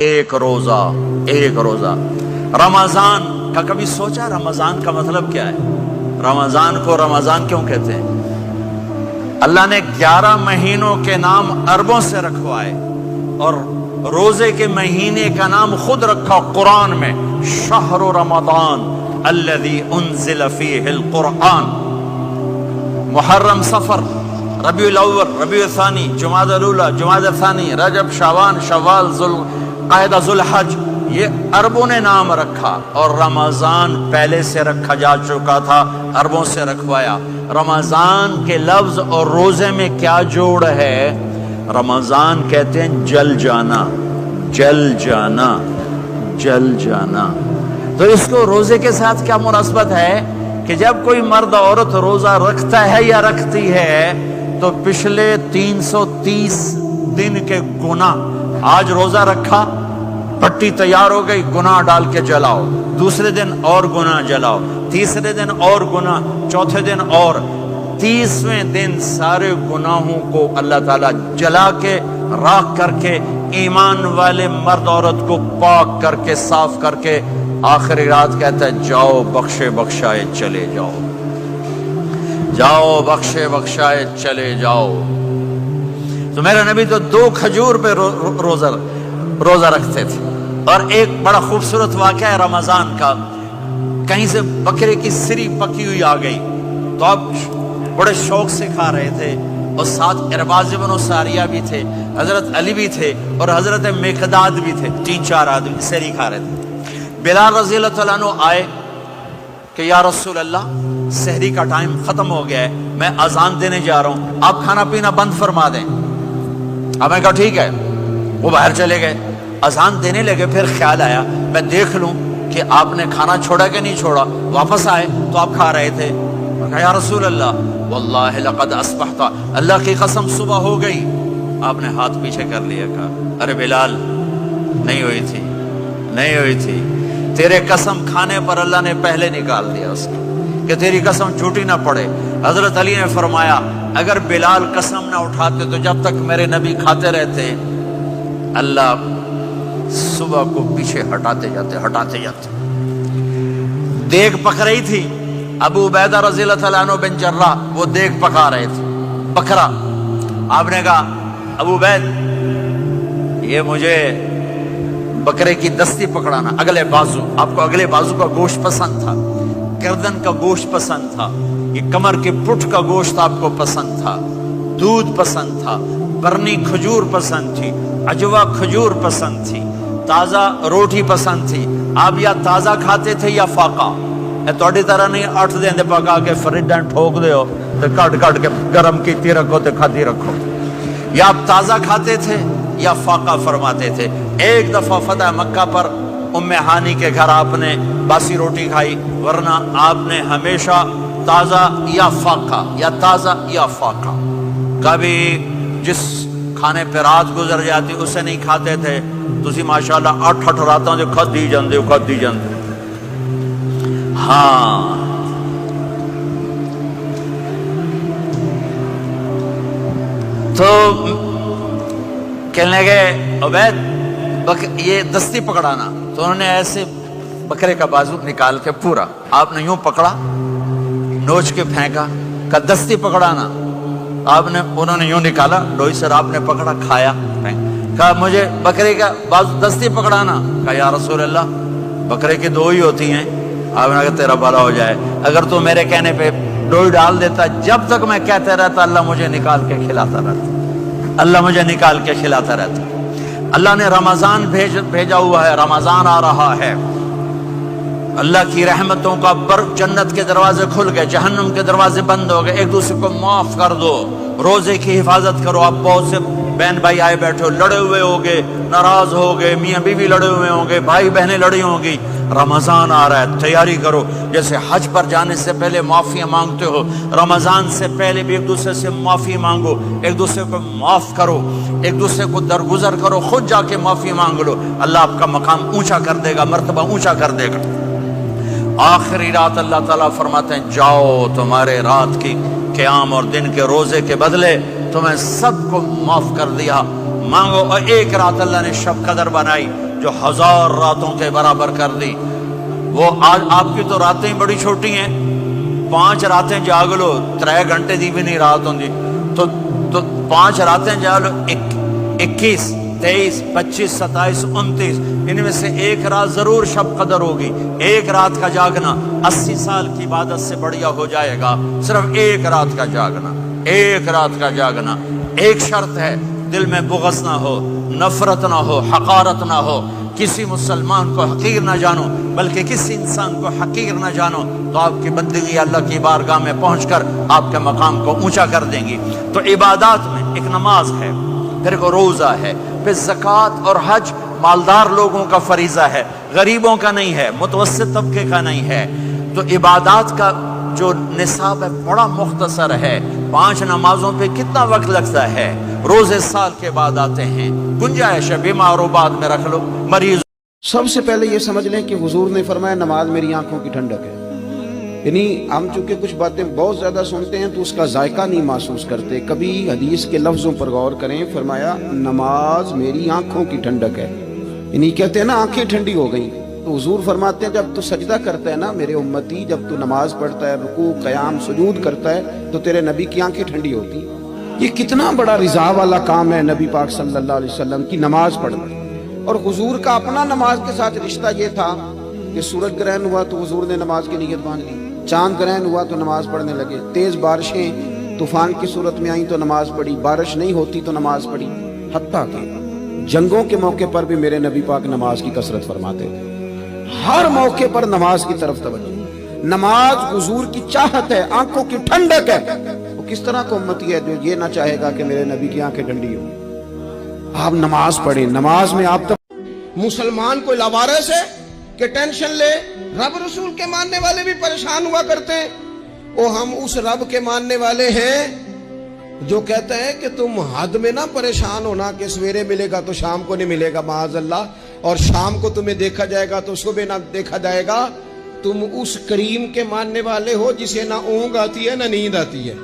ایک روزہ رمضان کا کبھی سوچا رمضان کا مطلب کیا ہے؟ رمضان کو رمضان کیوں کہتے ہیں؟ اللہ نے 11 مہینوں کے نام عربوں سے رکھوائے اور روزے کے مہینے کا نام خود رکھا قرآن میں، شہر رمضان الذی انزل فیہ القرآن۔ محرم، صفر، ربیع الاول، ربیع الثانی، جمادی الاولی، جمادی الثانی، رجب، شعبان، شوال، قاعدہ، ذوالحج، یہ عربوں نے نام رکھا اور رمضان پہلے سے رکھا جا چکا تھا، عربوں سے رکھوایا۔ رمضان کے لفظ اور روزے میں کیا جوڑ ہے؟ رمضان کہتے ہیں جل جانا، جل جانا، جل جانا۔ تو اس کو روزے کے ساتھ کیا مناسبت ہے کہ جب کوئی مرد عورت روزہ رکھتا ہے یا رکھتی ہے تو پچھلے 330 دن کے گناہ، آج روزہ رکھا، پٹی تیار ہو گئی، گناہ ڈال کے جلاؤ، دوسرے دن اور گناہ جلاؤ، تیسرے دن اور گناہ، چوتھے دن اور، 30ویں دن سارے گناہوں کو اللہ تعالیٰ جلا کے، راکھ کر کے، ایمان والے مرد عورت کو پاک کر کے، صاف کر کے، آخری رات کہتا ہے جاؤ بخشے بخشائے چلے جاؤ، جاؤ بخشے بخشائے چلے جاؤ۔ تو میرا نبی تو 2 کھجور پہ روزہ رکھتے تھے۔ اور ایک بڑا خوبصورت واقعہ ہے رمضان کا، کہیں سے بکرے کی سری پکی ہوئی آ گئی تو اب بڑے شوق سے کھا رہے تھے، اور ساتھ ارباز بن ساریہ بھی تھے، حضرت علی بھی تھے اور حضرت مقداد بھی تھے، 3-4 آدمی سری کھا رہے تھے۔ بلال رضی اللہ عنہ آئے کہ یا رسول اللہ سحری کا ٹائم ختم ہو گیا ہے، میں اذان دینے جا رہا ہوں، آپ کھانا پینا بند فرما دیں۔ اب میں کہا ٹھیک ہے، وہ باہر چلے گئے، اذان دینے لگے، پھر خیال آیا میں دیکھ لوں کہ آپ نے کھانا چھوڑا کہ نہیں چھوڑا۔ واپس آئے تو آپ کھا رہے تھے، میں کہا یا رسول اللہ واللہ لقد اصبحت، اللہ کی قسم صبح ہو گئی۔ آپ نے ہاتھ پیچھے کر لیا، کہا ارے بلال نہیں ہوئی تھی، نہیں ہوئی تھی، تیرے قسم کھانے پر اللہ نے پہلے نکال دیا اس کو کہ تیری قسم جھوٹی نہ پڑے۔ حضرت علی نے فرمایا اگر بلال قسم نہ اٹھاتے تو جب تک میرے نبی کھاتے رہتے اللہ صبح کو پیچھے ہٹاتے جاتے۔ دیگ پک رہی تھی، ابو عبیدہ رضی اللہ عنہ بن جراح وہ دیگ پکا رہے تھے، بکرا۔ آپ نے کہا ابو عبید یہ مجھے بکرے کی دستی پکڑانا، اگلے بازو، آپ کو اگلے بازو کا گوشت پسند تھا، گردن کا گوشت پسند تھا، یہ کمر کے پٹھ کا گوشت آپ کو پسند تھا، دودھ پسند تھا، برنی کھجور پسند تھی، عجوا کھجور پسند تھی، تازہ روٹی پسند تھی۔ آپ یا تازہ کھاتے تھے یا فاقہ، توڑی طرح نہیں 8 دن پکا کے فریڈاں ٹھوک دے ہو تو کٹ کے گرم کیتی رکھو تو کھاتی رکھو، یا آپ تازہ کھاتے تھے یا فاقہ فرماتے تھے۔ ایک دفعہ فتح مکہ پر ام ہانی کے گھر آپ نے باسی روٹی کھائی، ورنہ آپ نے ہمیشہ تازہ یا فاقہ، یا تازہ یا فاقہ، کبھی جس کھانے پہ رات گزر جاتی اسے نہیں کھاتے تھے۔ تسی ماشاءاللہ 8 راتوں جو کھدی جاندے۔ ہاں تو کہنے لگے عبید یہ دستی پکڑانا، تو انہوں نے ایسے بکرے کا بازو نکال کے پورا آپ نے یوں پکڑا، نوچ کے پھینکا، کہ دستی پکڑانا، انہوں نے یوں نکالا ڈوئی سر، آپ نے پکڑا، کھایا، کہا مجھے بکرے کا بازو دستی پکڑانا، کہا یا رسول اللہ بکرے کی 2 ہی ہوتی ہیں۔ آپ نے کہا تیرا بھلا ہو جائے، اگر تو میرے کہنے پہ ڈوئی ڈال دیتا، جب تک میں کہتے رہتا اللہ مجھے نکال کے کھلاتا رہتا، اللہ مجھے نکال کے کھلاتا رہتا۔ اللہ نے رمضان بھیجا ہوا ہے، رمضان آ رہا ہے، اللہ کی رحمتوں کا جنت کے دروازے کھل گئے، جہنم کے دروازے بند ہو گئے، ایک دوسرے کو معاف کر دو، روزے کی حفاظت کرو۔ آپ بہت سے بہن بھائی آئے بیٹھے ہو، لڑے ہوئے ہوگے، ناراض ہوگے، میاں بیوی لڑے ہوئے ہوں گے، بھائی بہنیں لڑی ہوں گی۔ رمضان آ رہا ہے، تیاری کرو، جیسے حج پر جانے سے پہلے معافی مانگتے ہو، رمضان سے پہلے بھی ایک دوسرے سے معافی مانگو، ایک دوسرے کو معاف کرو، ایک دوسرے کو درگزر کرو، خود جا کے معافی مانگ لو، اللہ آپ کا مقام اونچا کر دے گا، مرتبہ اونچا کر دے گا۔ آخری رات اللہ تعالیٰ فرماتے ہیں جاؤ تمہارے رات کی قیام اور دن کے روزے کے بدلے تمہیں سب کو معاف کر دیا، مانگو۔ اور ایک رات اللہ نے شب قدر بنائی، جو 1000 راتوں کے برابر کر دی. وہ آج آپ کی تو راتیں بڑی چھوٹی ہیں, 5 راتیں جاگ لو 3 گھنٹے دی بھی نہیں رات ہوندی, تو 5 راتیں جاگ لو 21 23 25 27 29, ان میں سے ایک رات ضرور شب قدر ہوگی. ایک رات کا جاگنا 80 سال کی عبادت سے بڑھیا ہو جائے گا. صرف ایک رات کا جاگنا, ایک رات کا جاگنا. ایک شرط ہے, دل میں بغض نہ ہو, نفرت نہ ہو, حقارت نہ ہو, کسی مسلمان کو حقیر نہ جانو, بلکہ کسی انسان کو حقیر نہ جانو, تو آپ کی بندگی اللہ کی بارگاہ میں پہنچ کر آپ کے مقام کو اونچا کر دیں گی. تو عبادات میں ایک نماز ہے, پھر ایک روزہ ہے, پھر زکوٰۃ اور حج مالدار لوگوں کا فریضہ ہے, غریبوں کا نہیں ہے, متوسط طبقے کا نہیں ہے. تو عبادات کا جو نصاب ہے بڑا مختصر ہے. 5 نمازوں پہ کتنا وقت لگتا ہے؟ روزے سال کے بعد آتے ہیں, گنجائش ہے بیمار و بعد میں رکھ لو, مریض. سب سے پہلے یہ سمجھ لیں کہ حضور نے فرمایا نماز میری آنکھوں کی ٹھنڈک ہے. یعنی ہم چونکہ کچھ باتیں بہت زیادہ سنتے ہیں تو اس کا ذائقہ نہیں محسوس کرتے. کبھی حدیث کے لفظوں پر غور کریں. فرمایا نماز میری آنکھوں کی ٹھنڈک ہے. یعنی کہتے ہیں نا آنکھیں ٹھنڈی ہو گئیں, تو حضور فرماتے ہیں جب تو سجدہ کرتا ہے نا میرے امتی, جب تو نماز پڑھتا ہے, رکوع قیام سجود کرتا ہے, تو تیرے نبی کی آنکھیں ٹھنڈی ہوتی. یہ کتنا بڑا رضا والا کام ہے نبی پاک صلی اللہ علیہ وسلم کی نماز پڑھنا. اور حضور کا اپنا نماز کے ساتھ رشتہ یہ تھا کہ سورج گرہن ہوا تو حضور نے نماز کی نیت باندھ لی, چاند گرہن ہوا تو نماز پڑھنے لگے, تیز بارشیں طوفان کی صورت میں آئیں تو نماز پڑھی, بارش نہیں ہوتی تو نماز پڑھی. حتیٰ کہ جنگوں کے موقع پر بھی میرے نبی پاک نماز کی کثرت فرماتے تھے. ہر موقع پر نماز کی طرف توجہ. نماز حضور کی چاہت ہے, آنکھوں کی ٹھنڈک ہے. وہ کس طرح کا امتی ہے جو یہ نہ چاہے گا کہ میرے نبی کی آنکھیں ٹھنڈی ہوں. آپ نماز پڑھیں, نماز میں آپ مسلمان کوئی لاوارث ہے کہ ٹینشن لے. رب رسول کے ماننے والے بھی پریشان ہوا کرتے ہیں. وہ ہم اس رب کے ماننے والے ہیں جو کہتا ہے کہ تم حد میں نہ پریشان ہونا کہ سویرے ملے گا تو شام کو نہیں ملے گا معاذ اللہ, اور شام کو تمہیں دیکھا جائے گا تو صبح نہ دیکھا جائے گا. تم اس کریم کے ماننے والے ہو جسے نہ اونگ آتی ہے نہ نیند آتی ہے.